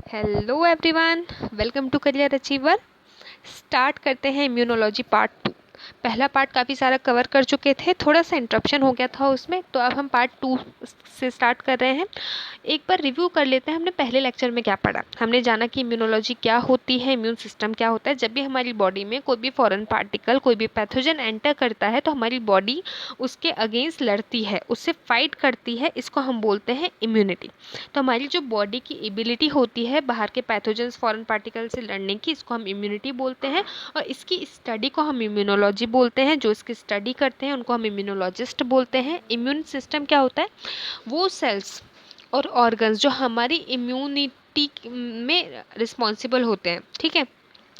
Hello everyone, welcome to career achiever. Start करते हैं immunology part 2। पहला पार्ट काफ़ी सारा कवर कर चुके थे, थोड़ा सा इंटरप्शन हो गया था उसमें, तो अब हम पार्ट 2 से स्टार्ट कर रहे हैं। एक बार रिव्यू कर लेते हैं हमने पहले लेक्चर में क्या पढ़ा। हमने जाना कि इम्यूनोलॉजी क्या होती है, इम्यून सिस्टम क्या होता है। जब भी हमारी बॉडी में कोई भी फॉरेन पार्टिकल, कोई भी पैथोजन एंटर करता है तो हमारी बॉडी उसके अगेंस्ट लड़ती है, उससे फाइट करती है। इसको हम बोलते हैं इम्यूनिटी। तो हमारी जो बॉडी की एबिलिटी होती है बाहर के पैथोजेंस, फॉरेन पार्टिकल से लड़ने की, इसको हम इम्यूनिटी बोलते हैं। और इसकी स्टडी को हम इम्यूनोलॉजी बोलते हैं। जो इसकी स्टडी करते हैं उनको हम इम्यूनोलॉजिस्ट बोलते हैं। इम्यून सिस्टम क्या होता है? वो सेल्स और ऑर्गन्स जो हमारी इम्यूनिटी में रिस्पॉन्सिबल होते हैं, ठीक है,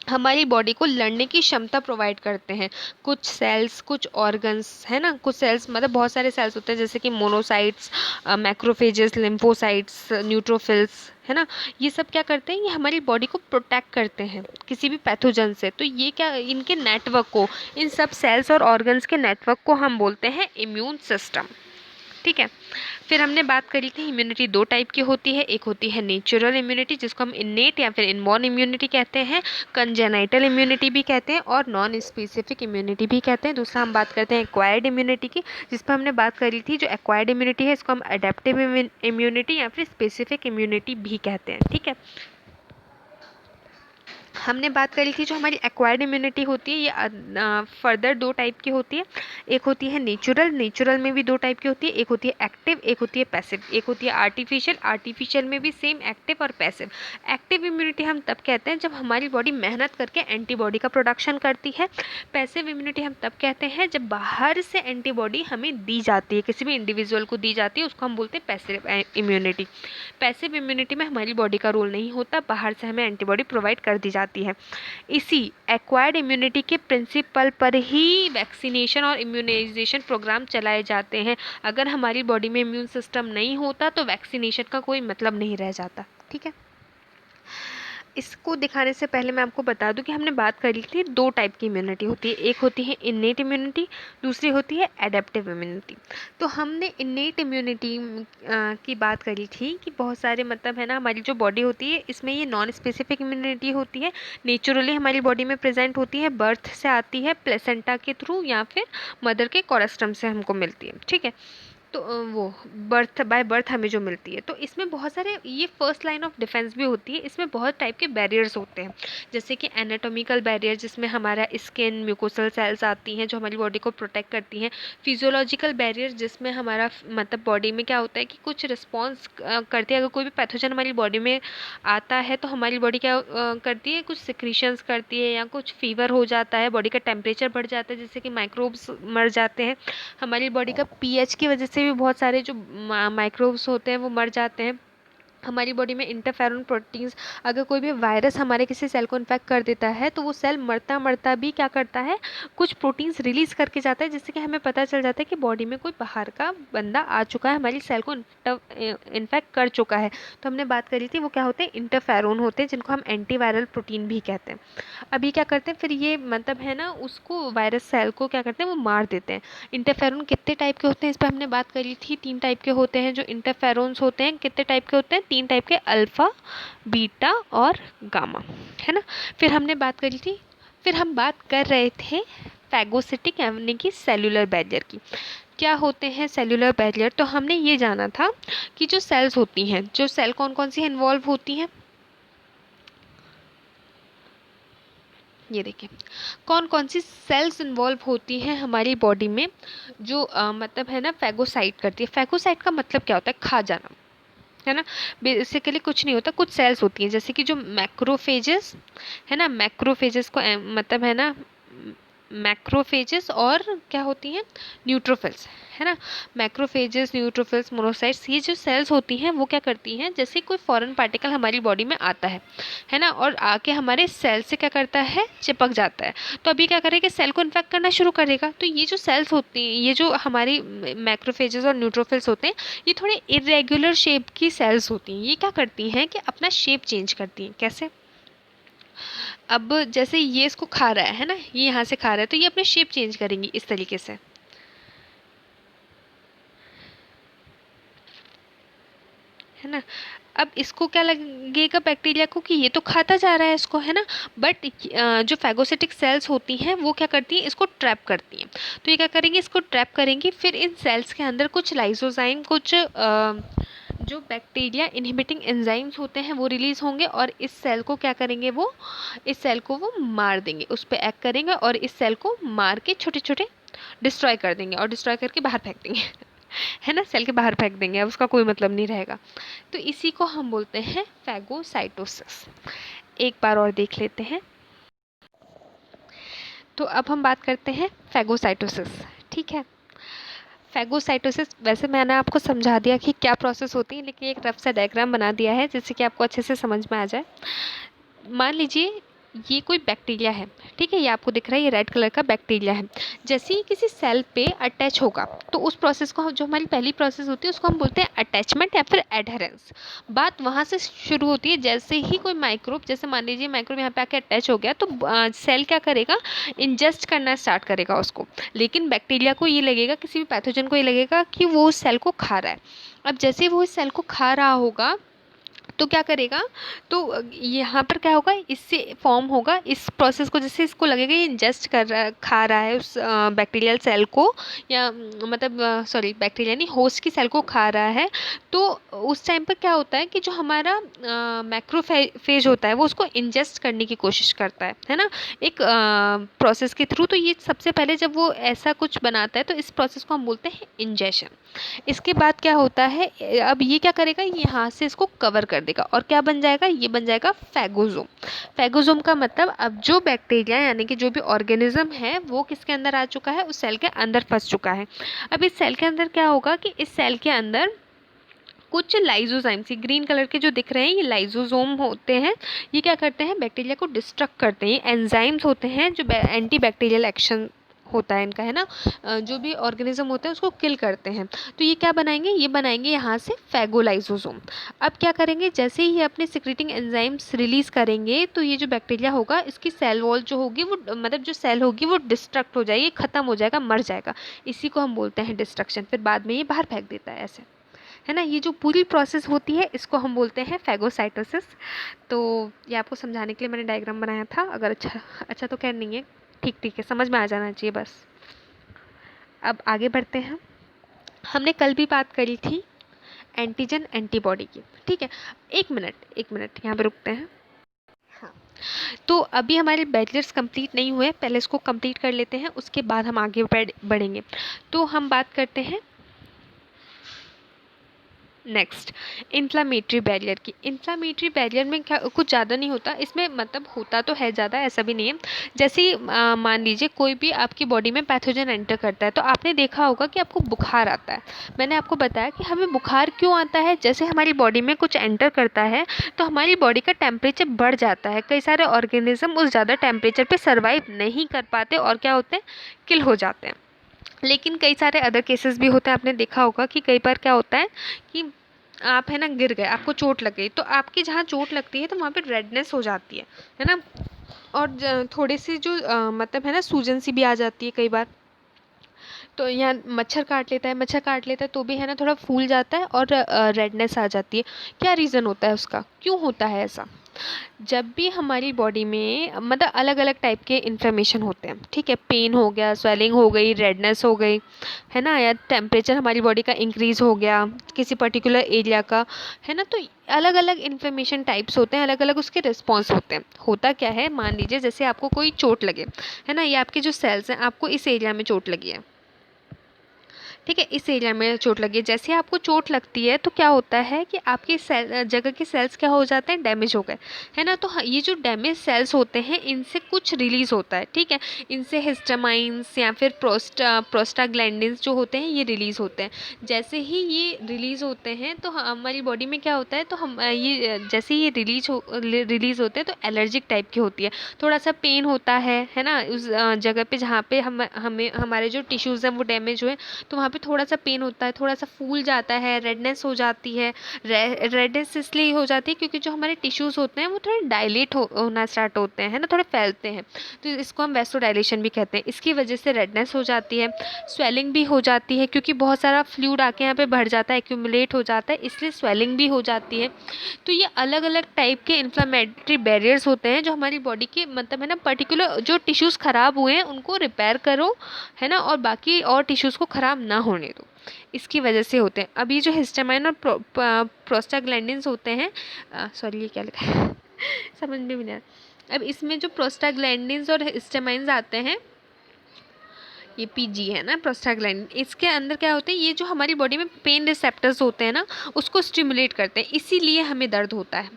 हमारी बॉडी को लड़ने की क्षमता प्रोवाइड करते हैं। कुछ सेल्स, कुछ ऑर्गन्स, है ना। कुछ सेल्स मतलब बहुत सारे सेल्स होते हैं, जैसे कि मोनोसाइट्स, मैक्रोफेजेस, लिम्फोसाइट्स, न्यूट्रोफिल्स, है ना। ये सब क्या करते हैं? ये हमारी बॉडी को प्रोटेक्ट करते हैं किसी भी पैथोजन से। तो ये क्या, इनके नेटवर्क को, इन सब सेल्स और ऑर्गन्स के नेटवर्क को हम बोलते हैं इम्यून सिस्टम, ठीक है। फिर हमने बात करी थी इम्यूनिटी दो टाइप की होती है। एक होती है नेचुरल इम्यूनिटी, जिसको हम इन्नेट या फिर इनबॉर्न इम्यूनिटी कहते हैं, कंजेनाइटल इम्यूनिटी भी कहते हैं, और नॉन स्पेसिफिक इम्यूनिटी भी कहते हैं। दूसरा हम बात करते हैं एक्वायर्ड इम्यूनिटी की, जिस पर हमने बात करी थी। जो एक्वायर्ड इम्यूनिटी है इसको हम अडेप्टिव इम्यूनिटी या फिर स्पेसिफिक इम्यूनिटी भी कहते हैं, ठीक है। हमने बात करी थी जो हमारी एक्वायर्ड इम्यूनिटी होती है, ये फर्दर दो टाइप की होती है। एक होती है नेचुरल, नेचुरल में भी दो टाइप की होती है। एक होती है एक्टिव, एक होती है पैसिव। एक होती है आर्टिफिशियल, आर्टिफिशियल में भी सेम एक्टिव और पैसिव। एक्टिव इम्यूनिटी हम तब कहते हैं जब हमारी बॉडी मेहनत करके एंटीबॉडी का प्रोडक्शन करती है। पैसिव इम्यूनिटी हम तब कहते हैं जब बाहर से एंटीबॉडी हमें दी जाती है, किसी भी इंडिविजुअल को दी जाती है, उसको हम बोलते हैं पैसिव इम्यूनिटी। पैसिव इम्यूनिटी में हमारी बॉडी का रोल नहीं होता, बाहर से हमें एंटीबॉडी प्रोवाइड कर दी जाती है। इसी एक्वायर्ड इम्यूनिटी के प्रिंसिपल पर ही वैक्सीनेशन और इम्यूनाइजेशन प्रोग्राम चलाए जाते हैं। अगर हमारी बॉडी में इम्यून सिस्टम नहीं होता तो वैक्सीनेशन का कोई मतलब नहीं रह जाता, ठीक है। इसको दिखाने से पहले मैं आपको बता दूं कि हमने बात करी थी दो टाइप की इम्यूनिटी होती है। एक होती है इन्नेट इम्यूनिटी, दूसरी होती है एडेप्टिव इम्यूनिटी। तो हमने इन्नेट इम्यूनिटी की बात करी थी कि बहुत सारे मतलब है ना, हमारी जो बॉडी होती है इसमें ये नॉन स्पेसिफिक इम्यूनिटी होती है। नेचुरली हमारी बॉडी में प्रेजेंट होती है, बर्थ से आती है, प्लेसेंटा के थ्रू या फिर मदर के कोलेस्ट्रम से हमको मिलती है, ठीक है। तो वो बर्थ बाय बर्थ हमें जो मिलती है। तो इसमें बहुत सारे, ये फर्स्ट लाइन ऑफ डिफेंस भी होती है। इसमें बहुत टाइप के बैरियर्स होते हैं, जैसे कि एनाटॉमिकल बैरियर, जिसमें हमारा स्किन, म्यूकोसल सेल्स आती हैं जो हमारी बॉडी को प्रोटेक्ट करती हैं। फिजियोलॉजिकल बैरियर, जिसमें हमारा मतलब बॉडी में क्या होता है कि कुछ रिस्पॉन्स करती है। अगर कोई भी पैथोजन हमारी बॉडी में आता है तो हमारी बॉडी क्या करती है, कुछ सिक्रीशंस करती है, या कुछ फीवर हो जाता है, बॉडी का टेम्परेचर बढ़ जाता है, जिससे कि माइक्रोब्स मर जाते हैं। हमारी बॉडी का पीएच की वजह से भी बहुत सारे जो माइक्रोब्स होते हैं वो मर जाते हैं। हमारी बॉडी में इंटरफेरॉन प्रोटीन्स, अगर कोई भी वायरस हमारे किसी सेल को इन्फेक्ट कर देता है तो वो सेल मरता मरता भी क्या करता है, कुछ प्रोटीन्स रिलीज करके जाता है, जिससे कि हमें पता चल जाता है कि बॉडी में कोई बाहर का बंदा आ चुका है, हमारी सेल को इन्फेक्ट कर चुका है। तो हमने बात करी थी वो क्या होते हैं, इंटरफेरॉन होते हैं, जिनको हम एंटीवायरल प्रोटीन भी कहते हैं। अभी क्या करते हैं फिर, ये मतलब है ना, उसको वायरस सेल को क्या करते हैं, वो मार देते हैं। इंटरफेरॉन कितने टाइप के होते हैं इस पर हमने बात करी थी। तीन टाइप के होते हैं जो इंटरफेरॉन्स होते हैं। कितने टाइप के होते हैं? तीन टाइप के, अल्फा, बीटा और गामा, है ना। फिर हमने बात करी थी, फिर हम बात कर रहे थे फैगोसिटिक यानी कि सेलुलर बैरियर की। क्या होते हैं सेलुलर बैरियर? तो हमने ये जाना था कि जो सेल्स होती हैं, जो सेल कौन कौन सी इन्वॉल्व होती हैं, ये देखिए कौन कौन सी सेल्स इन्वॉल्व होती हैं हमारी बॉडी में, जो मतलब है ना फैगोसाइट करती है। फैगोसाइट का मतलब क्या होता है? खा जाना, है ना। बेसिकली कुछ नहीं होता, कुछ सेल्स होती हैं जैसे कि जो मैक्रोफेजेस, है ना। मैक्रोफेजेस को मतलब है ना, मैक्रोफेजेस और क्या होती हैं, न्यूट्रोफिल्स, है ना। मैक्रोफेजेस, न्यूट्रोफिल्स, मोनोसाइट्स, ये जो सेल्स होती हैं वो क्या करती हैं, जैसे कोई फॉरेन पार्टिकल हमारी बॉडी में आता है ना, और आके हमारे सेल से क्या करता है, चिपक जाता है। तो अभी क्या करेगा, सेल को इन्फेक्ट करना शुरू करेगा। तो ये जो सेल्स होती हैं, ये जो हमारी मैक्रोफेजेस और न्यूट्रोफिल्स होते हैं, ये थोड़े इरेगुलर शेप की सेल्स होती हैं। ये क्या करती हैं कि अपना शेप चेंज करती हैं। कैसे? अब जैसे ये इसको खा रहा है ना, ये यहाँ से खा रहा है, तो ये अपने शेप चेंज करेंगी इस तरीके से, है ना। अब इसको क्या लगेगा बैक्टीरिया को कि ये तो खाता जा रहा है इसको, है ना, बट जो फैगोसिटिक सेल्स होती हैं वो क्या करती हैं, इसको ट्रैप करती हैं। तो ये क्या करेंगे, इसको ट्रैप करेंगी, फिर इन सेल्स के अंदर कुछ लाइसोजाइम, कुछ जो बैक्टीरिया इनहिबिटिंग एंजाइम्स होते हैं वो रिलीज होंगे, और इस सेल को क्या करेंगे, वो इस सेल को वो मार देंगे, उस पर एक्ट करेंगे और इस सेल को मार के छोटे छोटे डिस्ट्रॉय कर देंगे, और डिस्ट्रॉय करके बाहर फेंक देंगे है ना, सेल के बाहर फेंक देंगे, अब उसका कोई मतलब नहीं रहेगा। तो इसी को हम बोलते हैं फैगोसाइटोसिस। एक बार और देख लेते हैं। तो अब हम बात करते हैं फैगोसाइटोसिस। ठीक है, फैगोसाइटोसिस वैसे मैंने आपको समझा दिया कि क्या प्रोसेस होती है, लेकिन एक रफ सा डायग्राम बना दिया है जिससे कि आपको अच्छे से समझ में आ जाए। मान लीजिए ये कोई बैक्टीरिया है, ठीक है, ये आपको दिख रहा है, ये रेड कलर का बैक्टीरिया है। जैसे ही किसी सेल पे अटैच होगा तो उस प्रोसेस को, जो हमारी पहली प्रोसेस होती है उसको हम बोलते हैं अटैचमेंट या फिर एडहेरेंस। बात वहाँ से शुरू होती है, जैसे ही कोई माइक्रोब, जैसे मान लीजिए माइक्रोब यहाँ पे आके अटैच हो गया तो सेल क्या करेगा, इंजेस्ट करना स्टार्ट करेगा उसको। लेकिन बैक्टीरिया को ये लगेगा, किसी भी पैथोजन को ये लगेगा कि वो उस सेल को खा रहा है। अब जैसे ही वो इस सेल को खा रहा होगा तो क्या करेगा, तो यहाँ पर क्या होगा, इससे फॉर्म होगा, इस प्रोसेस को, जैसे इसको लगेगा ये इंजेस्ट कर रहा, खा रहा है उस बैक्टीरियल सेल को, या मतलब सॉरी बैक्टीरिया नहीं, होस्ट की सेल को खा रहा है। तो उस टाइम पर क्या होता है कि जो हमारा मैक्रोफेज होता है वो उसको इंजेस्ट करने की कोशिश करता है ना, एक प्रोसेस के थ्रू। तो ये सबसे पहले जब वो ऐसा कुछ बनाता है तो इस प्रोसेस को हम बोलते हैं इंजेशन। इसके बाद क्या होता है, अब ये क्या करेगा, यहाँ से इसको कवर कर देगा और क्या बन जाएगा, ये बन जाएगा फैगोसोम। फैगोसोम का मतलब अब जो बैक्टीरिया यानी कि जो भी ऑर्गेनिज्म है वो किसके अंदर आ चुका है, उस सेल के अंदर फंस चुका है। अब इस सेल के अंदर क्या होगा कि इस सेल के अंदर कुछ लाइजोजाइम्स, ग्रीन कलर के जो दिख रहे हैं ये लाइजोसोम होते हैं। ये क्या करते हैं, बैक्टीरिया को डिस्ट्रक्ट करते हैं। एंजाइम्स होते हैं जो एंटी बैक्टीरियल एक्शन होता है इनका, है ना, जो भी ऑर्गेनिज्म होते हैं उसको किल करते हैं। तो ये क्या बनाएंगे, ये बनाएंगे यहाँ से फैगोलाइसोसोम। अब क्या करेंगे, जैसे ही ये अपने सिक्रेटिंग एंजाइम्स रिलीज करेंगे तो ये जो बैक्टीरिया होगा इसकी सेल वॉल जो होगी वो, मतलब जो सेल होगी वो डिस्ट्रक्ट हो जाएगी, ख़त्म हो जाएगा, मर जाएगा। इसी को हम बोलते हैं डिस्ट्रक्शन। फिर बाद में ये बाहर फेंक देता है ऐसे, है ना। ये जो पूरी प्रोसेस होती है इसको हम बोलते हैं फैगोसाइटोसिस। तो ये आपको समझाने के लिए मैंने डायग्राम बनाया था। अगर अच्छा तो खैर नहीं है, ठीक ठीक है, समझ में आ जाना चाहिए बस। अब आगे बढ़ते हैं। हमने कल भी बात करी थी एंटीजन एंटीबॉडी की, ठीक है। एक मिनट यहाँ पे रुकते हैं। हाँ, तो अभी हमारे बैचलर्स कंप्लीट नहीं हुए, पहले इसको कंप्लीट कर लेते हैं, उसके बाद हम आगे बढ़ेंगे। तो हम बात करते हैं नेक्स्ट इन्फ्लामेटरी बैरियर की। इन्फ्लामेटरी बैरियर में क्या कुछ ज़्यादा नहीं होता इसमें, मतलब होता तो है ज़्यादा, ऐसा भी नहीं है। जैसे ही मान लीजिए कोई भी आपकी बॉडी में पैथोजन एंटर करता है तो आपने देखा होगा कि आपको बुखार आता है। मैंने आपको बताया कि हमें बुखार क्यों आता है, जैसे हमारी बॉडी में कुछ एंटर करता है तो हमारी बॉडी का टेम्परेचर बढ़ जाता है। कई सारे ऑर्गेनिज्म उस ज़्यादा टेम्परेचर पर सर्वाइव नहीं कर पाते और क्या होते हैं, किल हो जाते हैं। लेकिन कई सारे अदर केसेस भी होते हैं। आपने देखा होगा कि कई बार क्या होता है कि आप, है ना, गिर गए, आपको चोट लग गई, तो आपकी जहाँ चोट लगती है तो वहाँ पे रेडनेस हो जाती है ना, और थोड़ी सी जो मतलब है ना सूजन सी भी आ जाती है कई बार। तो यहाँ मच्छर काट लेता है तो भी, है ना, थोड़ा फूल जाता है और रेडनेस आ जाती है। क्या रीज़न होता है उसका, क्यों होता है ऐसा? जब भी हमारी बॉडी में मतलब अलग अलग टाइप के इन्फ्लेमेशन होते हैं, ठीक है, पेन हो गया, स्वेलिंग हो गई, रेडनेस हो गई, है ना, या टेम्परेचर हमारी बॉडी का इंक्रीज़ हो गया किसी पर्टिकुलर एरिया का, है ना। तो अलग अलग इन्फ्लेमेशन टाइप्स होते हैं, अलग अलग उसके रिस्पॉन्स होते हैं। होता क्या है, मान लीजिए जैसे आपको कोई चोट लगे, है ना, ये आपके जो सेल्स हैं, आपको इस एरिया में चोट लगी है, ठीक है, इस एरिया में चोट लगी है। जैसे ही आपको चोट लगती है तो क्या होता है कि आपकी जगह के सेल्स क्या हो जाते हैं, डैमेज हो गए, है ना। तो ये जो डैमेज सेल्स होते हैं इनसे कुछ रिलीज होता है, ठीक है, इनसे हिस्टामाइंस या फिर प्रोस्टाग्लैंडिन्स जो होते हैं ये रिलीज़ होते हैं। जैसे ही ये रिलीज़ होते हैं तो हमारी बॉडी में क्या होता है, तो हम ये जैसे ही ये रिलीज़ होते हैं तो एलर्जिक टाइप की होती है, थोड़ा सा पेन होता है ना, उस जगह पे जहाँ पे हमें हमारे जो टिश्यूज़ हैं वो डैमेज हुए तो वहाँ पे थोड़ा सा पेन होता है, थोड़ा सा फूल जाता है, रेडनेस हो जाती है। रेडनेस इसलिए हो जाती है क्योंकि जो हमारे टिश्यूज़ होते हैं वो थोड़े डायलेट होना स्टार्ट होते हैं ना, थोड़े फैलते हैं, तो इसको हम वैसोडाइलेशन भी कहते हैं। इसकी वजह से रेडनेस हो जाती है, स्वेलिंग भी हो जाती है क्योंकि बहुत सारा फ्लूइड आके यहाँ पे भर जाता है, एक्यूमुलेट हो जाता है, इसलिए स्वेलिंग भी हो जाती है। तो ये अलग अलग टाइप के इन्फ्लेमेटरी बैरियर्स होते हैं जो हमारी बॉडी के मतलब है ना पर्टिकुलर जो टिश्यूज़ ख़राब हुए हैं उनको रिपेयर करो, है ना, और बाकी और टिश्यूज़ को ख़राब ना होने दो, इसकी वजह से होते हैं। अब ये जो हिस्टामाइन और प्रोस्टाग्लैंडिन्स होते हैं, सॉरी ये क्या लिखा है समझ में भी नहीं आ रहा। अब इसमें जो प्रोस्टाग्लैंडिन्स और हिस्टामाइन्स आते हैं, ये पीजी है ना प्रोस्टाग्लैंडिन, इसके अंदर क्या होते हैं, ये जो हमारी बॉडी में पेन रिसेप्टर्स होते हैं ना उसको स्टिमुलेट करते हैं, इसीलिए हमें दर्द होता है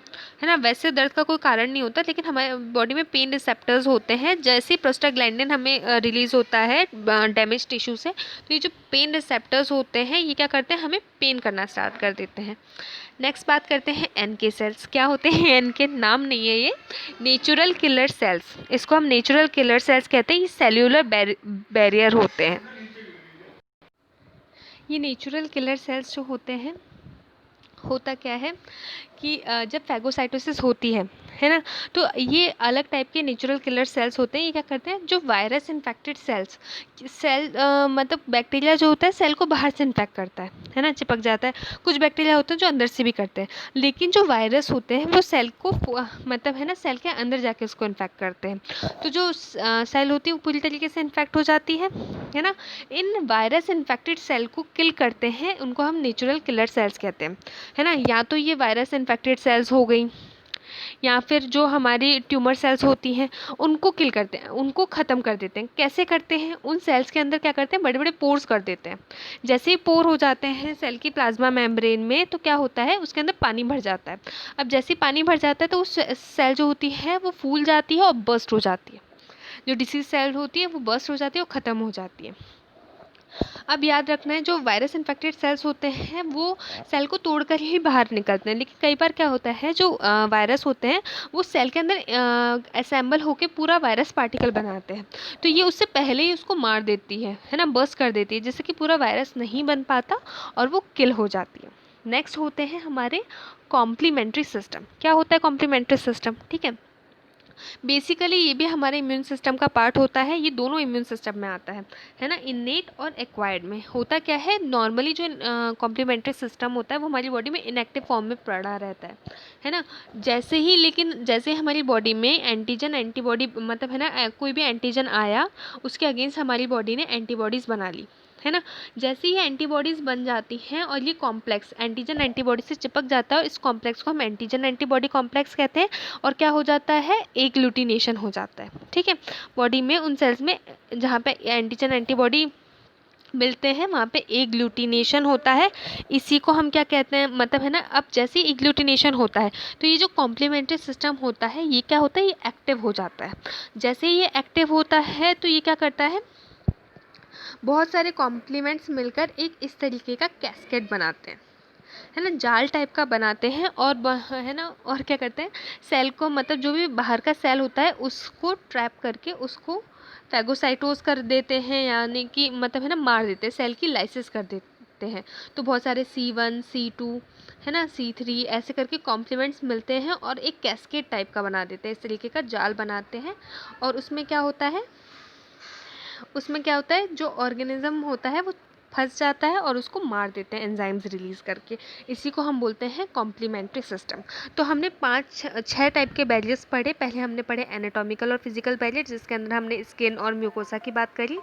ना। वैसे दर्द का कोई कारण नहीं होता, लेकिन हमारे बॉडी में पेन रिसेप्टर्स होते हैं। जैसे प्रोस्टाग्लैंडिन हमें रिलीज होता है डैमेज टिश्यू से, तो ये जो पेन रिसेप्टर्स होते हैं ये क्या करते हैं, हमें पेन करना स्टार्ट कर देते हैं। नेक्स्ट बात करते हैं एनके सेल्स। क्या होते हैं एनके? नाम नहीं है ये, नेचुरल किलर सेल्स, इसको हम नेचुरल किलर सेल्स कहते हैं। ये सेल्यूलर बैरियर होते हैं। ये नेचुरल किलर सेल्स जो होते हैं, होता क्या है कि जब फैगोसाइटोसिस होती है ना, तो ये अलग टाइप के नेचुरल किलर सेल्स होते हैं। ये क्या करते हैं, जो वायरस इन्फेक्टेड सेल मतलब बैक्टीरिया जो होता है सेल को बाहर से इन्फेक्ट करता है ना, चिपक जाता है। कुछ बैक्टीरिया होते हैं जो अंदर से भी करते हैं, लेकिन जो वायरस होते हैं वो सेल को मतलब है ना सेल के अंदर जाके उसको इन्फेक्ट करते हैं। तो जो सेल होती है वो पूरी तरीके से इन्फेक्ट हो जाती है ना। इन वायरस इन्फेक्टेड सेल को किल करते हैं, उनको हम नेचुरल किलर सेल्स कहते हैं, है ना। या तो ये वायरस इन्फेक्टेड सेल्स हो गई, या फिर जो हमारी ट्यूमर सेल्स होती हैं उनको किल करते हैं, उनको ख़त्म कर देते हैं। कैसे करते हैं, उन सेल्स के अंदर क्या करते हैं, बड़े बड़े पोर्स कर देते हैं। जैसे ही पोर हो जाते हैं सेल की प्लाज्मा मेम्ब्रेन में, तो क्या होता है, उसके अंदर पानी भर जाता है। अब जैसे ही पानी भर जाता है तो उस सेल जो होती है वो फूल जाती है और बर्स्ट हो जाती है। जो डिसीज सेल होती है वो बर्स्ट हो जाती है और ख़त्म हो जाती है। अब याद रखना है, जो वायरस इन्फेक्टेड सेल्स होते हैं वो सेल को तोड़कर ही बाहर निकलते हैं, लेकिन कई बार क्या होता है, जो वायरस होते हैं वो सेल के अंदर असेंबल होकर पूरा वायरस पार्टिकल बनाते हैं, तो ये उससे पहले ही उसको मार देती है ना, बर्स्ट कर देती है, जिससे कि पूरा वायरस नहीं बन पाता और वो किल हो जाती है। नेक्स्ट होते हैं हमारे कॉम्प्लीमेंट्री सिस्टम। क्या होता है कॉम्प्लीमेंट्री सिस्टम? ठीक है, बेसिकली ये भी हमारे इम्यून सिस्टम का पार्ट होता है। ये दोनों इम्यून सिस्टम में आता है ना, इनेट और एक्वायर्ड में। होता क्या है, नॉर्मली जो कॉम्प्लीमेंट्री सिस्टम होता है वो हमारी बॉडी में इनएक्टिव फॉर्म में पड़ा रहता है ना। जैसे ही लेकिन जैसे हमारी बॉडी में एंटीजन एंटीबॉडी मतलब है ना कोई भी एंटीजन आया, उसके अगेंस्ट हमारी बॉडी ने एंटीबॉडीज़ बना ली, है ना। जैसे ही एंटीबॉडीज़ बन जाती हैं और ये कॉम्प्लेक्स एंटीजन एंटीबॉडी से चिपक जाता है, और इस कॉम्प्लेक्स को हम एंटीजन एंटीबॉडी कॉम्प्लेक्स कहते हैं। और क्या हो जाता है, एग्लूटिनेशन हो जाता है। ठीक है, बॉडी में उन सेल्स में जहाँ पे एंटीजन एंटीबॉडी मिलते हैं वहाँ पे एग्लूटिनेशन होता है। इसी को हम क्या कहते हैं, मतलब है ना, अब जैसे ही एग्लूटिनेशन होता है तो ये जो कॉम्प्लीमेंट्री सिस्टम होता है ये क्या होता है, ये एक्टिव हो जाता है। जैसे ही ये एक्टिव होता है तो ये क्या करता है, बहुत सारे कॉम्प्लीमेंट्स मिलकर एक इस तरीके का कैस्केड बनाते हैं, है ना, जाल टाइप का बनाते हैं। और है ना, और क्या करते हैं, सेल को मतलब जो भी बाहर का सेल होता है उसको ट्रैप करके उसको फैगोसाइटोज कर देते हैं, यानी कि मतलब है ना मार देते हैं, सेल की लाइसिस कर देते हैं। तो बहुत सारे C1 C2 है ना C3 ऐसे करके कॉम्प्लीमेंट्स मिलते हैं और एक कैस्केड टाइप का बना देते हैं, इस तरीके का जाल बनाते हैं। और उसमें क्या होता है, जो ऑर्गेनिज्म होता है वो फंस जाता है और उसको मार देते हैं एंजाइम्स रिलीज़ करके। इसी को हम बोलते हैं कॉम्प्लीमेंट्री सिस्टम। तो हमने 5-6 टाइप के बैरियर्स पढ़े। पहले हमने पढ़े एनाटॉमिकल और फिजिकल बैरियर, जिसके अंदर हमने स्किन और म्यूकोसा की बात करी।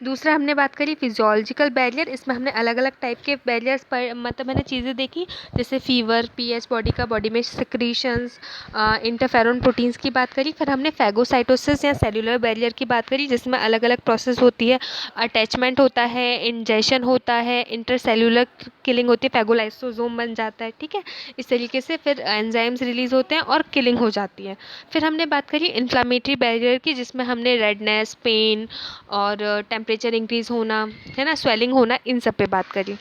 दूसरा हमने बात करी फिजियोलॉजिकल बैरियर, इसमें हमने अलग अलग टाइप के बैरियर्स पर मतलब मैंने चीज़ें देखी, जैसे फीवर, पीएच बॉडी का, बॉडी में सिक्रीशंस, इंटरफेरॉन प्रोटीन्स की बात करी। फिर हमने फैगोसाइटोसिस या सेलुलर बैरियर की बात करी, जिसमें अलग अलग प्रोसेस होती है, अटैचमेंट होता है, इंजेशन होता है, इंटरसेलुलर किलिंग होती है, फैगोलाइसोसोम बन जाता है। ठीक है, इस तरीके से फिर एंजाइम्स रिलीज़ होते हैं और किलिंग हो जाती है। फिर हमने बात करी इन्फ्लामेटरी बैरियर की, जिसमें हमने रेडनेस, पेन और टेम्परेचर इंक्रीज़ होना, है ना, स्वेलिंग होना, इन सब पे बात करी।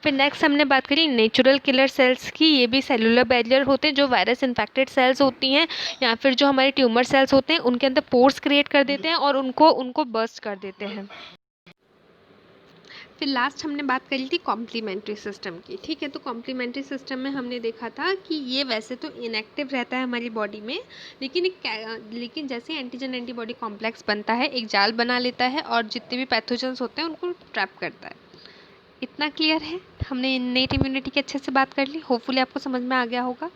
फिर नेक्स्ट हमने बात करी नेचुरल किलर सेल्स की। ये भी सेलुलर बैरियर होते हैं, जो वायरस इन्फेक्टेड सेल्स होती हैं या फिर जो हमारे ट्यूमर सेल्स होते हैं उनके अंदर पोर्स क्रिएट कर देते हैं और उनको बर्स्ट कर देते हैं। फिर लास्ट हमने बात करी थी कॉम्प्लीमेंट्री सिस्टम की, ठीक है। तो कॉम्प्लीमेंट्री सिस्टम में हमने देखा था कि ये वैसे तो इनएक्टिव रहता है हमारी बॉडी में, लेकिन जैसे एंटीजन एंटीबॉडी कॉम्प्लेक्स बनता है एक जाल बना लेता है और जितने भी पैथोजेंस होते हैं उनको ट्रैप करता है। इतना क्लियर है? हमने इन्नेट इम्यूनिटी की अच्छे से बात कर ली, होपफुली आपको समझ में आ गया होगा।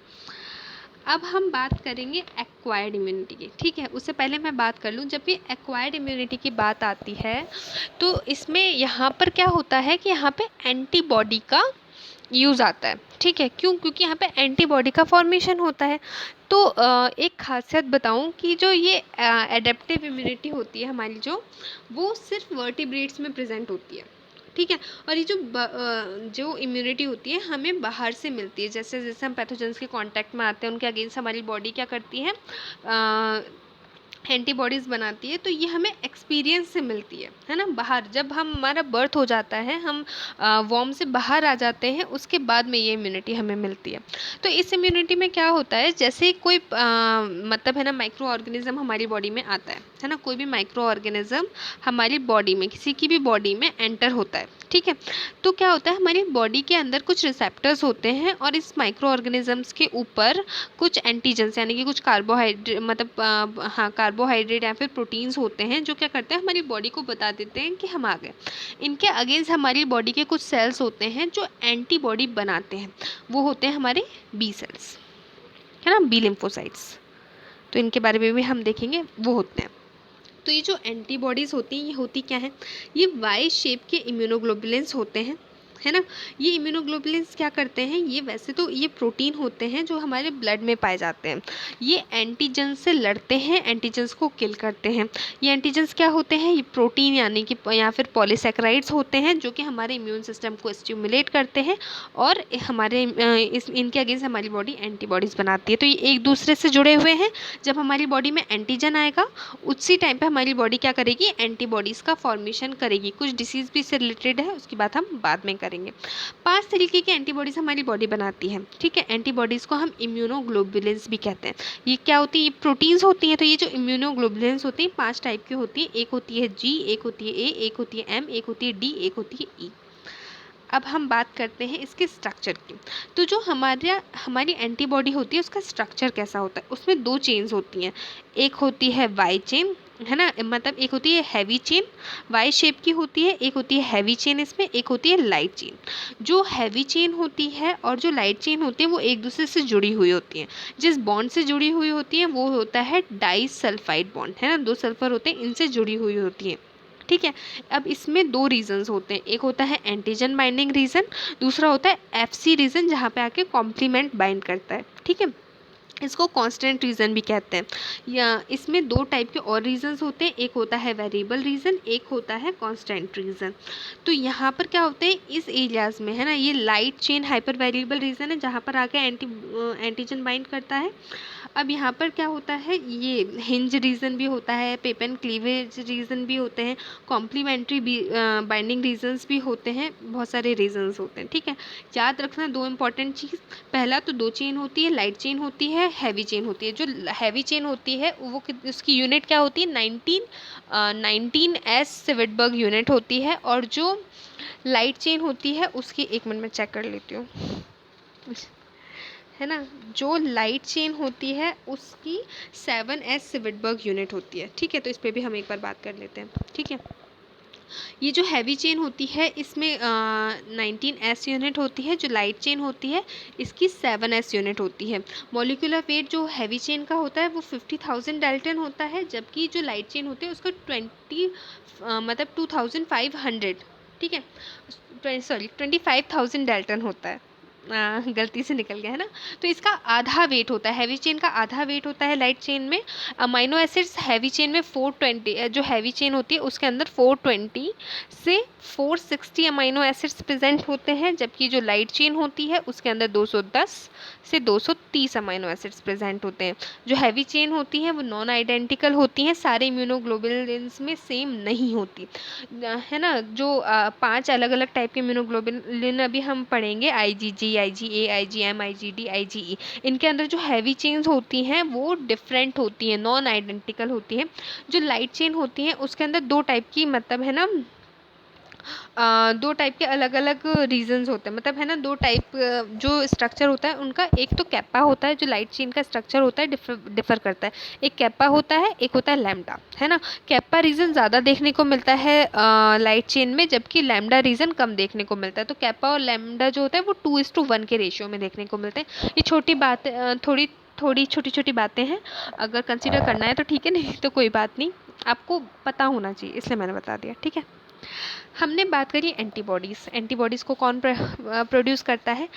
अब हम बात करेंगे एक्वायर्ड इम्यूनिटी की, ठीक है। उससे पहले मैं बात कर लूँ, जब भी एक्वायर्ड इम्यूनिटी की बात आती है तो इसमें यहाँ पर क्या होता है कि यहाँ पे एंटीबॉडी का यूज़ आता है, ठीक है। क्यों? क्योंकि यहाँ पे एंटीबॉडी का फॉर्मेशन होता है। तो एक खासियत बताऊँ कि जो ये एडेप्टिव इम्यूनिटी होती है हमारी, वो सिर्फ वर्टिब्रेट्स में प्रेजेंट होती है, ठीक है। और ये जो इम्यूनिटी होती है हमें बाहर से मिलती है, जैसे जैसे हम पैथोजेंस के कांटेक्ट में आते हैं उनके अगेंस्ट हमारी बॉडी क्या करती है, एंटीबॉडीज़ बनाती है। तो ये हमें एक्सपीरियंस से मिलती है ना। बाहर जब हमारा बर्थ हो जाता है, हम वॉर्म से बाहर आ जाते हैं, उसके बाद में ये इम्यूनिटी हमें मिलती है। तो इस इम्यूनिटी में क्या होता है, जैसे कोई मतलब है ना माइक्रो ऑर्गेनिज्म हमारी बॉडी में आता है ना। कोई भी माइक्रो ऑर्गेनिज्म हमारी बॉडी में, किसी की भी बॉडी में एंटर होता है, ठीक है। तो क्या होता है, हमारी बॉडी के अंदर कुछ रिसेप्टर्स होते हैं और इस माइक्रो ऑर्गेनिजम्स के ऊपर कुछ एंटीजन्स यानी कि कुछ कार्बोहाइड्रेट मतलब कार्बोहाइड्रेट या फिर प्रोटीन्स होते हैं, जो क्या करते हैं हमारी बॉडी को बता देते हैं कि हम आ गए। इनके अगेंस्ट हमारी बॉडी के कुछ सेल्स होते हैं जो एंटीबॉडी बनाते हैं, वो होते हैं हमारे बी सेल्स, है ना, बी लिम्फोसाइट्स। तो इनके बारे में भी हम देखेंगे, वो होते हैं। तो ये जो एंटीबॉडीज़ होती हैं ये होती क्या हैं, ये वाई शेप के इम्यूनोग्लोबुलिन्स होते हैं, है ना। ये इम्यूनोग्लोबुलिन्स क्या करते हैं, ये वैसे तो ये प्रोटीन होते हैं जो हमारे ब्लड में पाए जाते हैं। ये एंटीजन से लड़ते हैं, एंटीजन्स को किल करते हैं। ये एंटीजन्स क्या होते हैं, ये प्रोटीन यानी कि या फिर पॉलीसेकेराइड्स होते हैं जो कि हमारे इम्यून सिस्टम को स्टिमुलेट करते हैं और हमारे इनके अगेंस्ट हमारी बॉडी एंटीबॉडीज़ बनाती है। तो ये एक दूसरे से जुड़े हुए हैं। जब हमारी बॉडी में एंटीजन आएगा उसी टाइम पे हमारी बॉडी क्या करेगी, एंटीबॉडीज़ का फॉर्मेशन करेगी। कुछ डिसीज़ भी इससे रिलेटेड है, उसकी बात हम बाद में करेंगे। 5 तरीके की एंटीबॉडीज़ हमारी बॉडी बनाती है, ठीक है। एंटीबॉडीज़ को हम इम्यूनोग्लोबुलिन्स भी कहते हैं। ये क्या होती है, ये प्रोटीन्स होती हैं। तो ये जो इम्यूनोग्लोबुलिन्स होती हैं 5 टाइप की होती है। एक होती है जी, एक होती है ए, एक होती है एम, एक होती है डी, एक होती है ई। अब हम बात करते हैं इसके स्ट्रक्चर की। तो जो हमारी एंटीबॉडी होती है उसका स्ट्रक्चर कैसा होता है, उसमें 2 चेन्स होती हैं। एक होती है वाई चेन, है ना, मतलब एक होती है हैवी चेन, वाई शेप की होती है। एक होती है हैवी चेन, इसमें एक होती है लाइट चेन। जो हैवी चेन होती है और जो लाइट चेन होती है वो एक दूसरे से जुड़ी हुई होती हैं। जिस बॉन्ड से जुड़ी हुई होती है वो होता है डाइसल्फाइड बॉन्ड, है ना, 2 सल्फर होते हैं, इनसे जुड़ी हुई होती हैं, ठीक है। अब इसमें 2 रीजंस होते हैं, एक होता है एंटीजन बाइंडिंग रीजन, दूसरा होता है एफसी रीजन जहाँ पे आके कॉम्प्लीमेंट बाइंड करता है, ठीक है। इसको कांस्टेंट रीजन भी कहते हैं। या इसमें 2 टाइप के और रीजंस होते हैं, एक होता है वेरिएबल रीजन, एक होता है कांस्टेंट रीजन। तो यहाँ पर क्या होता है इस एरियाज में, है ना, ये light chain hyper variable region है जहाँ पर आके एंटीजन बाइंड करता है। अब यहाँ पर क्या होता है, ये हिंज रीजन भी होता है, पेपेन क्लीवेज रीजन भी होते हैं, कॉम्प्लीमेंट्री बाइंडिंग रीजन्स भी होते हैं, बहुत सारे रीजन्स होते हैं, ठीक है। याद रखना 2 इंपॉर्टेंट चीज़, पहला तो 2 चेन होती है, लाइट चेन होती है, हैवी चेन होती है। जो हैवी चेन होती है वो उसकी यूनिट क्या होती है, 19 एस सिविटबर्ग यूनिट होती है। और जो लाइट चेन होती है उसकी, एक मिनट में चेक कर लेती हूँ, है ना, जो लाइट चेन होती है उसकी 7s सिविटबर्ग यूनिट होती है, ठीक है। तो इस पर भी हम एक बार बात कर लेते हैं, ठीक है। ये जो हैवी चेन होती है इसमें 19s यूनिट होती है, जो लाइट चेन होती है इसकी 7s यूनिट होती है। मॉलिक्यूलर वेट जो हैवी चेन का होता है वो 50,000 डाल्टन होता है, जबकि जो लाइट चेन होती है उसका 2500, ठीक है, 25,000 डाल्टन होता है। गलती से निकल गया, है ना। तो इसका आधा वेट होता है, हैवी चेन का आधा वेट होता है लाइट चेन में। अमाइनो एसिड्स हैवी चेन में 420, जो हैवी चेन होती है उसके अंदर 420 से 460 अमाइनो एसिड्स प्रेजेंट होते हैं, जबकि जो लाइट चेन होती है उसके अंदर 210 से 230 अमाइनो एसिड्स प्रेजेंट होते हैं। जो हैवी चेन होती है वो नॉन आइडेंटिकल होती हैं, सारे इम्यूनोग्लोबुलिन्स में सेम नहीं होती, है ना। जो 5 अलग अलग टाइप के इम्यूनोग्लोबुलिन अभी हम पढ़ेंगे, IgG, IgA, IgM, IgD, IgE, इनके अंदर जो हैवी चेन्स होती हैं वो डिफरेंट होती हैं, नॉन आइडेंटिकल होती हैं। जो लाइट चेन होती हैं उसके अंदर 2 टाइप की, मतलब है ना, दो टाइप के अलग अलग रीजन्स होते हैं, मतलब है ना, दो टाइप जो स्ट्रक्चर होता है उनका। एक तो कैप्पा होता है, जो लाइट चेन का स्ट्रक्चर होता है डिफर करता है। एक कैप्पा होता है, एक होता है लैम्डा, है ना। कैप्पा रीजन ज़्यादा देखने को मिलता है लाइट चेन में, जबकि लैम्डा रीजन कम देखने को मिलता है। तो कैप्पा और लैम्डा जो होता है वो 2:1 के रेशियो में देखने को मिलते हैं। ये छोटी बात, थोड़ी छोटी छोटी बातें हैं, अगर कंसीडर करना है तो ठीक है, नहीं तो कोई बात नहीं, आपको पता होना चाहिए इसलिए मैंने बता दिया, ठीक है। हमने बात करी एंटीबॉडीज़। एंटीबॉडीज़ को कौन प्रोड्यूस करता है?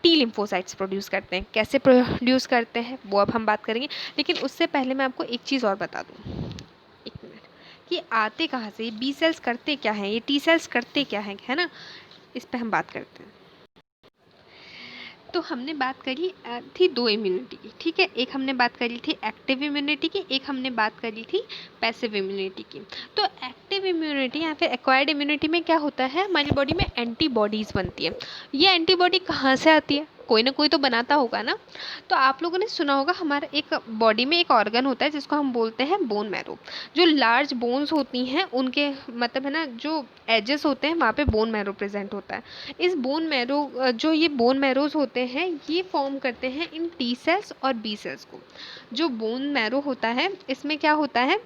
टी लिम्फोसाइट्स प्रोड्यूस करते हैं। कैसे प्रोड्यूस करते हैं वो अब हम बात करेंगे, लेकिन उससे पहले मैं आपको एक चीज़ और बता दूँ, एक मिनट, कि आते कहाँ से, बी सेल्स करते क्या हैं, ये टी सेल्स करते क्या हैं, है ना, इस पर हम बात करते हैं। तो हमने बात करी थी दो इम्यूनिटी की, ठीक है। एक हमने बात करी थी एक्टिव इम्यूनिटी की, एक हमने बात करी थी पैसिव इम्यूनिटी की। तो एक्टिव इम्यूनिटी या फिर एक्वायर्ड इम्यूनिटी में क्या होता है, हमारी बॉडी में एंटीबॉडीज़ बनती है। ये एंटीबॉडी कहाँ से आती है? कोई ना कोई तो बनाता होगा ना। तो आप लोगों ने सुना होगा, हमारे एक बॉडी में एक ऑर्गन होता है जिसको हम बोलते हैं बोन मैरो। जो लार्ज बोन्स होती हैं उनके, मतलब है ना, जो एजेस होते हैं वहाँ पे बोन मैरो प्रेजेंट होता है। इस बोन मैरो, जो ये बोन मैरोज होते हैं, ये फॉर्म करते हैं इन टी सेल्स और बी सेल्स को। जो बोन मैरो होता है इसमें क्या होता है,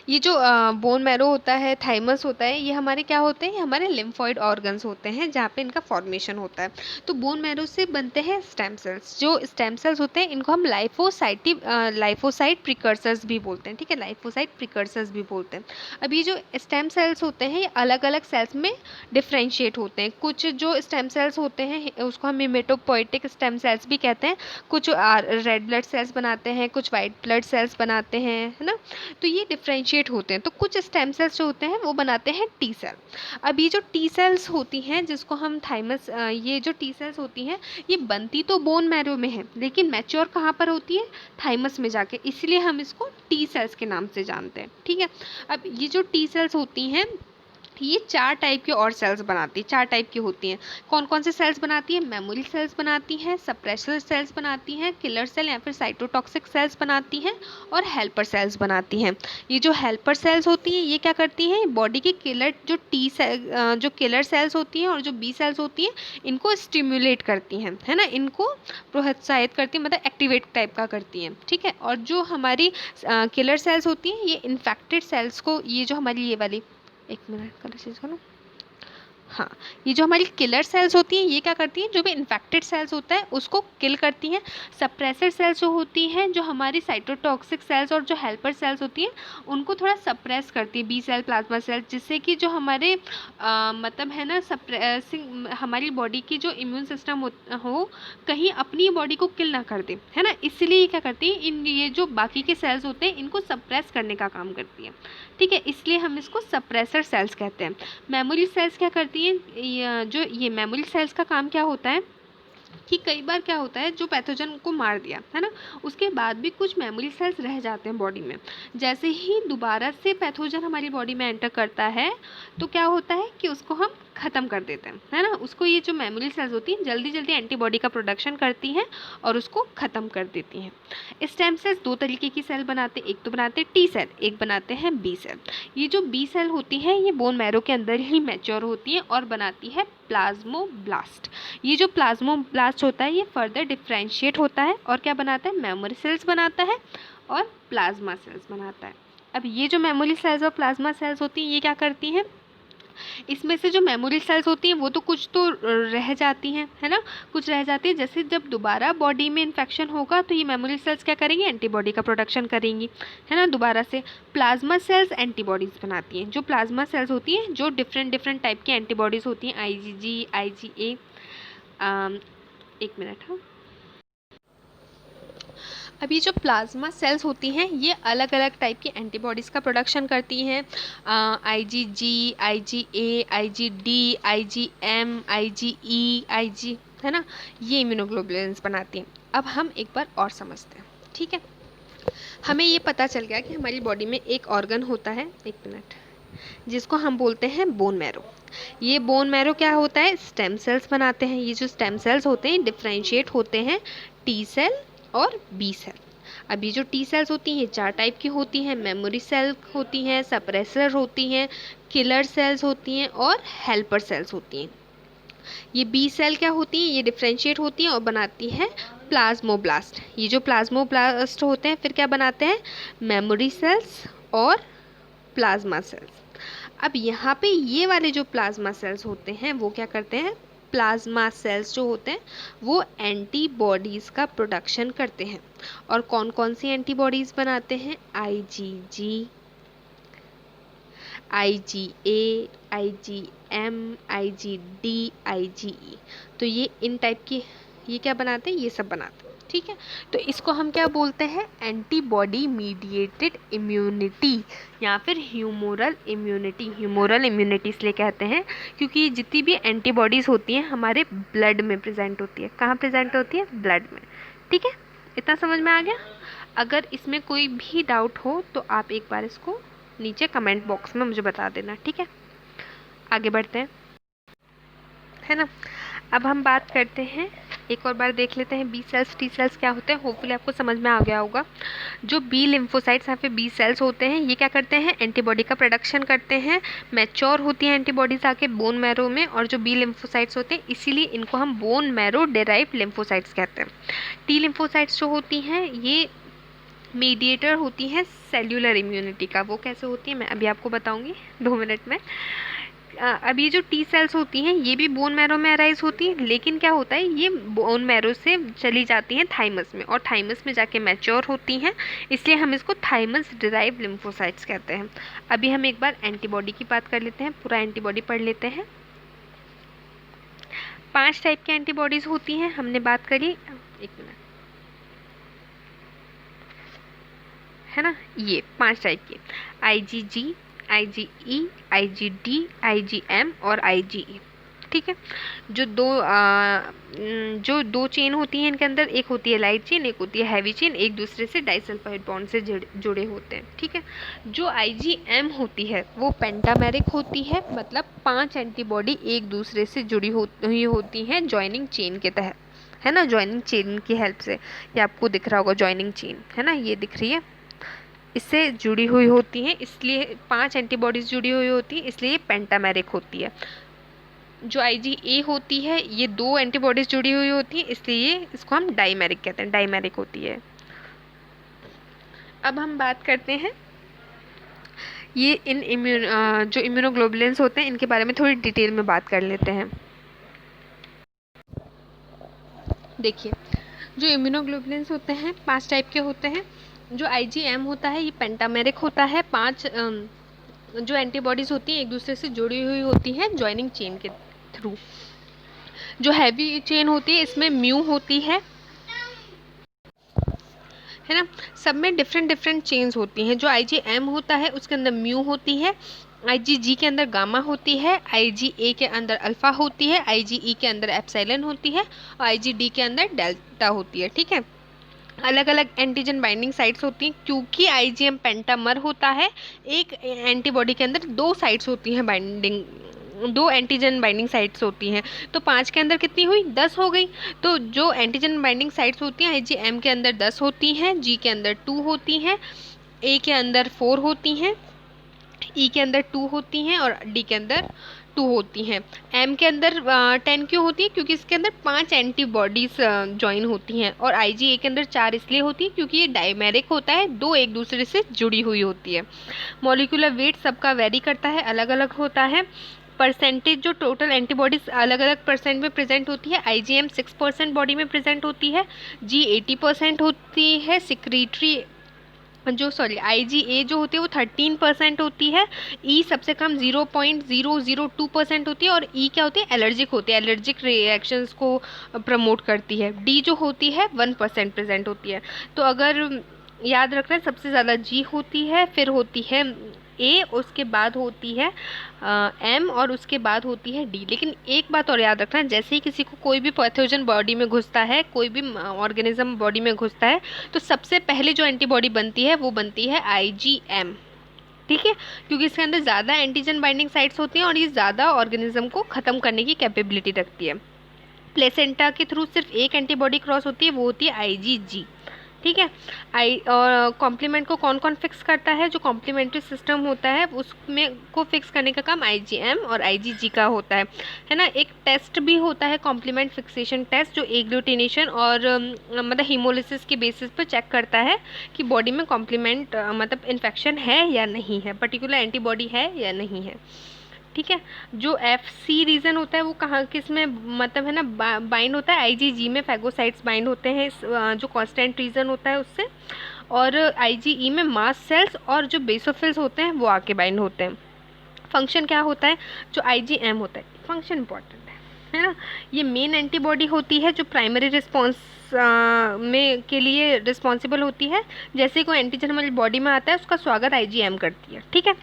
ये जो बोन मैरो होता है, थाइमस होता है, ये हमारे क्या होते हैं, ये हमारे लिम्फॉइड ऑर्गन्स होते हैं जहाँ पे इनका फॉर्मेशन होता है। तो बोन मैरो से बनते हैं स्टेम सेल्स। जो स्टेम सेल्स होते हैं इनको हम लाइफोसाइट प्रिकर्सर्स भी बोलते हैं, ठीक है, लाइफोसाइट प्रिकर्सर्स भी बोलते हैं। अब ये जो स्टेम सेल्स होते हैं ये अलग अलग सेल्स में डिफ्रेंशिएट होते हैं। कुछ जो स्टेम सेल्स होते हैं उसको हम हिमेटोपोइटिक स्टेम सेल्स भी कहते हैं। कुछ रेड ब्लड सेल्स बनाते हैं, कुछ वाइट ब्लड सेल्स बनाते हैं, है ना। तो ये डिफ्रेंशिएट होते हैं। तो कुछ स्टेम सेल्स जो होते हैं वो बनाते हैं टी सेल। अब ये जो टी सेल्स होती हैं जिसको हम थाइमस, ये जो टी सेल्स होती हैं ये बनती तो बोन मैरो में है, लेकिन मैच्योर कहाँ पर होती है, थाइमस में जाके, इसलिए हम इसको टी सेल्स के नाम से जानते हैं, ठीक है। अब ये जो टी सेल्स होती हैं ये 4 टाइप के और सेल्स बनाती है, 4 टाइप की होती हैं। कौन कौन से सेल्स बनाती है? मेमोरी सेल्स बनाती हैं, सप्रेसर सेल्स बनाती हैं, किलर सेल या फिर साइटोटॉक्सिक सेल्स बनाती हैं, और हेल्पर सेल्स बनाती हैं। ये जो हेल्पर सेल्स होती हैं ये क्या करती हैं, बॉडी की किलर जो किलर सेल्स होती हैं और जो बी सेल्स होती हैं इनको स्टिम्युलेट करती हैं, है ना, इनको प्रोत्साहित करती हैं, मतलब एक्टिवेट टाइप का करती हैं, ठीक है। और जो हमारी किलर सेल्स होती हैं ये इन्फेक्टेड सेल्स को, ये जो हमारी ये वाली, एक मिनट कलर चेंज करो, हाँ, ये जो हमारी किलर सेल्स होती हैं ये क्या करती हैं, जो भी इन्फेक्टेड सेल्स होता है उसको किल करती हैं। सप्रेसर सेल्स जो होती हैं, जो हमारी साइटोटॉक्सिक सेल्स और जो हेल्पर सेल्स होती हैं उनको थोड़ा सप्रेस करती है, बी सेल प्लाज्मा सेल्स, जिससे कि जो हमारे मतलब है ना, सप्रेसिंग हमारी बॉडी की जो इम्यून सिस्टम हो कहीं अपनी बॉडी को किल ना कर दे, है ना। इसलिए ये क्या करती है, ये जो बाकी के सेल्स होते हैं इनको सप्रेस करने का काम करती है, ठीक है, इसलिए हम इसको सप्रेसर सेल्स कहते हैं। मेमोरी सेल्स क्या करती हैं, जो ये मेमोरी सेल्स का काम क्या होता है कि कई बार क्या होता है, जो पैथोजन को मार दिया है ना, उसके बाद भी कुछ मेमोरी सेल्स रह जाते हैं बॉडी में। जैसे ही दोबारा से पैथोजन हमारी बॉडी में एंटर करता है तो क्या होता है कि उसको हम ख़त्म कर देते हैं, है ना। उसको ये जो मेमोरी सेल्स होती हैं जल्दी जल्दी एंटीबॉडी का प्रोडक्शन करती हैं और उसको ख़त्म कर देती हैं। स्टेम सेल्स दो तरीके की सेल बनाते हैं, एक तो बनाते हैं टी सेल, एक बनाते हैं बी सेल। ये जो बी सेल होती है ये बोन मैरो के अंदर ही मैच्योर होती है और बनाती है प्लाज्मोब्लास्ट। ये जो प्लाज्मोब्लास्ट होता है ये फर्दर डिफ्रेंशिएट होता है और क्या बनाता है, मेमोरी सेल्स बनाता है और प्लाज्मा सेल्स बनाता है। अब ये जो मेमोरी सेल्स और प्लाज्मा सेल्स होती हैं ये क्या करती हैं, इसमें से जो मेमोरी सेल्स होती हैं वो तो कुछ तो रह जाती हैं, है ना, कुछ रह जाती है। जैसे जब दोबारा बॉडी में इन्फेक्शन होगा तो ये मेमोरी सेल्स क्या करेंगी, एंटीबॉडी का प्रोडक्शन करेंगी, है ना, दोबारा से। प्लाज्मा सेल्स एंटीबॉडीज़ बनाती हैं। जो प्लाज्मा सेल्स होती हैं जो डिफरेंट टाइप की एंटीबॉडीज़ होती हैं, IgG, IgA, एक मिनट, हाँ। अब ये जो प्लाज्मा सेल्स होती हैं ये अलग अलग टाइप की एंटीबॉडीज़ का प्रोडक्शन करती हैं। IgG, IgA, IgD, IgM, IgE, IG, है ना, ये इम्यूनोग्लोबुलिन्स बनाती हैं। अब हम एक बार और समझते हैं, ठीक है। हमें ये पता चल गया कि हमारी बॉडी में एक ऑर्गन होता है, एक मिनट, जिसको हम बोलते हैं बोन मैरो। ये बोन मैरो क्या होता है, स्टेम सेल्स बनाते हैं। ये जो स्टेम सेल्स होते हैं डिफ्रेंशिएट होते हैं टी सेल और बी सेल। अभी जो टी सेल्स होती हैं 4 टाइप की होती हैं, मेमोरी सेल होती हैं, सप्रेसर होती हैं, किलर सेल्स होती हैं और हेल्पर सेल्स होती हैं। ये बी सेल क्या होती हैं, ये डिफ्रेंशिएट होती हैं और बनाती हैं प्लाज्मोब्लास्ट। ये जो प्लाज्मोब्लास्ट होते हैं फिर क्या बनाते हैं, मेमोरी सेल्स और प्लाज्मा सेल्स। अब यहाँ पे ये वाले जो प्लाज्मा सेल्स होते हैं वो क्या करते हैं, प्लाज्मा सेल्स जो होते हैं वो एंटीबॉडीज़ का प्रोडक्शन करते हैं। और कौन कौन सी एंटीबॉडीज़ बनाते हैं, IgG, IgA, IgM, IgD, IgE. तो ये इन टाइप की ये क्या बनाते हैं, ये सब बनाते हैं। ठीक है, तो इसको हम क्या बोलते हैं, एंटीबॉडी मीडिएटेड इम्यूनिटी या फिर ह्यूमोरल इम्यूनिटी। ह्यूमोरल इम्यूनिटी इसलिए कहते हैं क्योंकि जितनी भी एंटीबॉडीज़ होती हैं हमारे ब्लड में प्रेजेंट होती है। कहाँ प्रेजेंट होती है, ब्लड में। ठीक है, इतना समझ में आ गया। अगर इसमें कोई भी डाउट हो तो आप एक बार इसको नीचे कमेंट बॉक्स में मुझे बता देना। ठीक है, आगे बढ़ते हैं, है ना। अब हम बात करते हैं, एक और बार देख लेते हैं बी सेल्स टी सेल्स क्या होते हैं। होपफुली आपको समझ में आ गया होगा। जो बी लिम्फोसाइट्स या फिर बी सेल्स होते हैं ये क्या करते हैं, एंटीबॉडी का प्रोडक्शन करते हैं। मैच्योर होती हैं एंटीबॉडीज आके बोन मैरो में। और जो बी लिम्फोसाइट्स होते हैं इसीलिए इनको हम बोन मैरो डेराइव्ड लिम्फोसाइट्स कहते हैं। टी लिम्फोसाइट्स जो होती हैं ये मीडिएटर होती हैं सेल्यूलर इम्यूनिटी का। वो कैसे होती है मैं अभी आपको बताऊंगी 2 मिनट में। अब ये जो टी सेल्स होती हैं ये भी बोन मैरो में अराइज होती है, लेकिन क्या होता है ये बोन मैरो से चली जाती हैं थाइमस में और थाइमस में जाके मैच्योर होती हैं, इसलिए हम इसको थाइमस डिराइव्ड लिम्फोसाइट्स कहते हैं। अभी हम एक बार एंटीबॉडी की बात कर लेते हैं, पूरा एंटीबॉडी पढ़ लेते हैं। 5 टाइप की एंटीबॉडीज होती हैं, हमने बात करी, एक मिनट, है ना। ये 5 टाइप की, आईजीजी, आईजीई, आईजीडी, आईजीएम और आईजीई। ठीक है, जो दो चेन होती हैं इनके अंदर, एक होती है लाइट चेन, एक होती है हैवी चेन, एक दूसरे से डाइसल्फाइड बॉन्ड से जुड़े होते हैं। ठीक है, जो आईजीएम होती है वो पेंटामेरिक होती है, मतलब 5 एंटीबॉडी एक दूसरे से जुड़ी हुई होती हैं जॉइनिंग चेन के तहत, है ना। जॉइनिंग चेन की हेल्प से, ये आपको दिख रहा होगा जॉइनिंग चेन, है ना, ये दिख रही है, इससे जुड़ी हुई होती हैं, इसलिए 5 एंटीबॉडीज़ जुड़ी हुई होती है, इसलिए ये पेंटामेरिक होती है। जो आईजीए होती है ये 2 एंटीबॉडीज़ जुड़ी हुई होती है, इसलिए इसको हम डाइमेरिक कहते हैं, डाइमेरिक होती है। अब हम बात करते हैं ये इन जो इम्यूनोग्लोबुलिन्स होते हैं इनके बारे में थोड़ी डिटेल में बात कर लेते हैं। देखिए, जो इम्यूनोग्लोबुलिन्स होते हैं 5 टाइप के होते हैं। जो आईजीएम होता है ये पेंटामेरिक होता है, 5 जो एंटीबॉडीज़ होती हैं एक दूसरे से जुड़ी हुई होती हैं जॉइनिंग चेन के थ्रू। जो हैवी चेन होती है इसमें म्यू होती है ना। सब में डिफरेंट चेन्स होती हैं। जो आईजीएम होता है उसके अंदर म्यू होती है, आईजीजी के अंदर गामा होती है, आईजीए के अंदर अल्फा होती है, आईजीई के अंदर एप्सिलॉन होती है और आईजीडी के अंदर डेल्टा होती है। ठीक है, अलग अलग एंटीजन बाइंडिंग साइट्स होती हैं क्योंकि आईजीएम पेंटामर होता है। एक एंटीबॉडी के अंदर 2 साइट्स होती हैं बाइंडिंग, 2 एंटीजन बाइंडिंग साइट्स होती हैं, तो 5 के अंदर कितनी हुई, 10 हो गई। तो जो एंटीजन बाइंडिंग साइट्स होती हैं आईजीएम के अंदर 10 होती हैं, जी के अंदर 2 होती हैं, ए के अंदर 4 होती हैं, ई के अंदर 2 होती हैं और डी के अंदर 2 होती हैं। एम के अंदर 10 क्यों होती है, क्योंकि इसके अंदर 5 एंटीबॉडीज ज्वाइन होती हैं। और आईजीए के अंदर 4 इसलिए होती है क्योंकि ये डाइमेरिक होता है, 2 एक दूसरे से जुड़ी हुई होती है। मॉलिक्यूलर वेट सबका वेरी करता है, अलग अलग होता है। परसेंटेज जो टोटल एंटीबॉडीज अलग अलग परसेंट में प्रेजेंट होती है, आईजीएम 6% बॉडी में प्रेजेंट होती है, जी 80% होती है, सिक्रीटरी आईजीए जो होती है वो 13% होती है, ई सबसे कम 0.002% होती है और ई क्या होती है, एलर्जिक होती है, एलर्जिक रिएक्शंस को प्रमोट करती है। डी जो होती है 1% प्रेजेंट होती है। तो अगर याद रखना है सबसे ज़्यादा जी होती है, फिर होती है ए, उसके बाद होती है एम और उसके बाद होती है डी। लेकिन एक बात और याद रखना, जैसे ही किसी को कोई भी पैथोजन बॉडी में घुसता है, कोई भी ऑर्गेनिज्म बॉडी में घुसता है, तो सबसे पहले जो एंटीबॉडी बनती है वो बनती है आईजीएम। ठीक है, क्योंकि इसके अंदर ज़्यादा एंटीजन बाइंडिंग साइट्स होती हैं और ये ज़्यादा ऑर्गेनिज्म को ख़त्म करने की कैपेबिलिटी रखती है। प्लेसेंटा के थ्रू सिर्फ एक एंटीबॉडी क्रॉस होती है, वो होती है आईजीजी। ठीक है। और कॉम्प्लीमेंट को कौन कौन फिक्स करता है? जो कॉम्प्लीमेंट्री सिस्टम होता है उसमें को फिक्स करने का काम IgM और IgG का होता है ना। एक टेस्ट भी होता है कॉम्प्लीमेंट फिक्सेशन टेस्ट, जो एग्लूटिनेशन और मतलब हीमोलिसिस के बेसिस पर चेक करता है कि बॉडी में कॉम्प्लीमेंट मतलब इन्फेक्शन है या नहीं है, पर्टिकुलर एंटीबॉडी है या नहीं है। ठीक है। जो FC रीजन होता है वो कहाँ किस में मतलब है ना बाइंड होता है? IgG में फैगोसाइट्स बाइंड होते हैं जो कांस्टेंट रीजन होता है उससे, और IgE में मास्ट सेल्स और जो बेसोफिल्स होते हैं वो आके बाइंड होते हैं। फंक्शन क्या होता है? जो IgM होता है, फंक्शन इंपॉर्टेंट है ना। ये मेन एंटीबॉडी होती है जो प्राइमरी रिस्पॉन्स में के लिए रिस्पॉन्सिबल होती है। जैसे कोई एंटीजन हमारी बॉडी में आता है उसका स्वागत IgM करती है। ठीक है।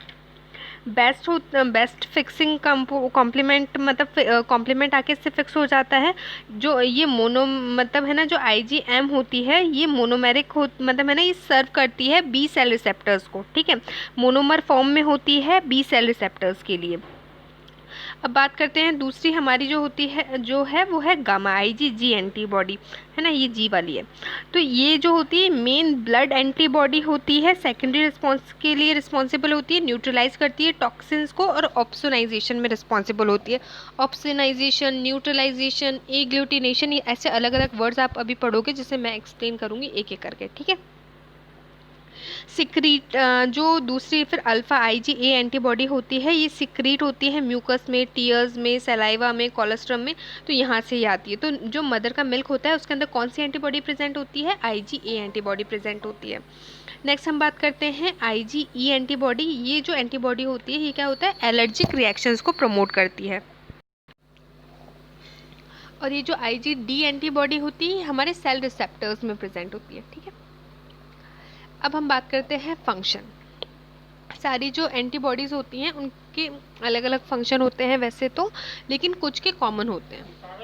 बेस्ट फिक्सिंग कॉम्प्लीमेंट मतलब कॉम्प्लीमेंट आके इससे फिक्स हो जाता है। जो ये मोनो मतलब है ना, जो IgM होती है ये मोनोमेरिक हो मतलब है ना, ये सर्व करती है B सेल रिसेप्टर्स को। ठीक है। मोनोमर फॉर्म में होती है B सेल रिसेप्टर्स के लिए। अब बात करते हैं दूसरी हमारी जो होती है वो है गामा IgG एंटीबॉडी, है ना, ये G वाली है। तो ये जो होती है मेन ब्लड एंटीबॉडी होती है, सेकेंडरी रिस्पॉन्स के लिए रिस्पॉन्सिबल होती है, न्यूट्रलाइज करती है टॉक्सिन्स को और ऑप्सोनाइजेशन में रिस्पॉन्सिबल होती है। ऑप्सोनाइजेशन, न्यूट्रलाइजेशन, एग्लूटिनेशन, ये ऐसे अलग अलग वर्ड्स आप अभी पढ़ोगे जिसे मैं एक्सप्लेन करूँगी एक एक करके। ठीक है। सिक्रीट जो दूसरी फिर अल्फा IgA एंटीबॉडी होती है, ये सिक्रीट होती है म्यूकस में, टीयर्स में, सलाइवा में, कोलेस्ट्रम में, तो यहाँ से ही आती है। तो जो मदर का मिल्क होता है उसके अंदर कौन सी एंटीबॉडी प्रेजेंट होती है? IgA एंटीबॉडी प्रेजेंट होती है। नेक्स्ट हम बात करते हैं IgE एंटीबॉडी। ये जो एंटीबॉडी होती है ये क्या होता है? एलर्जिक रिएक्शंस को प्रमोट करती है। और ये जो IgD एंटीबॉडी होती है हमारे सेल रिसेप्टर्स में प्रेजेंट होती है। ठीक है। अब हम बात करते हैं फंक्शन। सारी जो एंटीबॉडीज़ होती हैं उनके अलग अलग फंक्शन होते हैं वैसे तो, लेकिन कुछ के कॉमन होते हैं।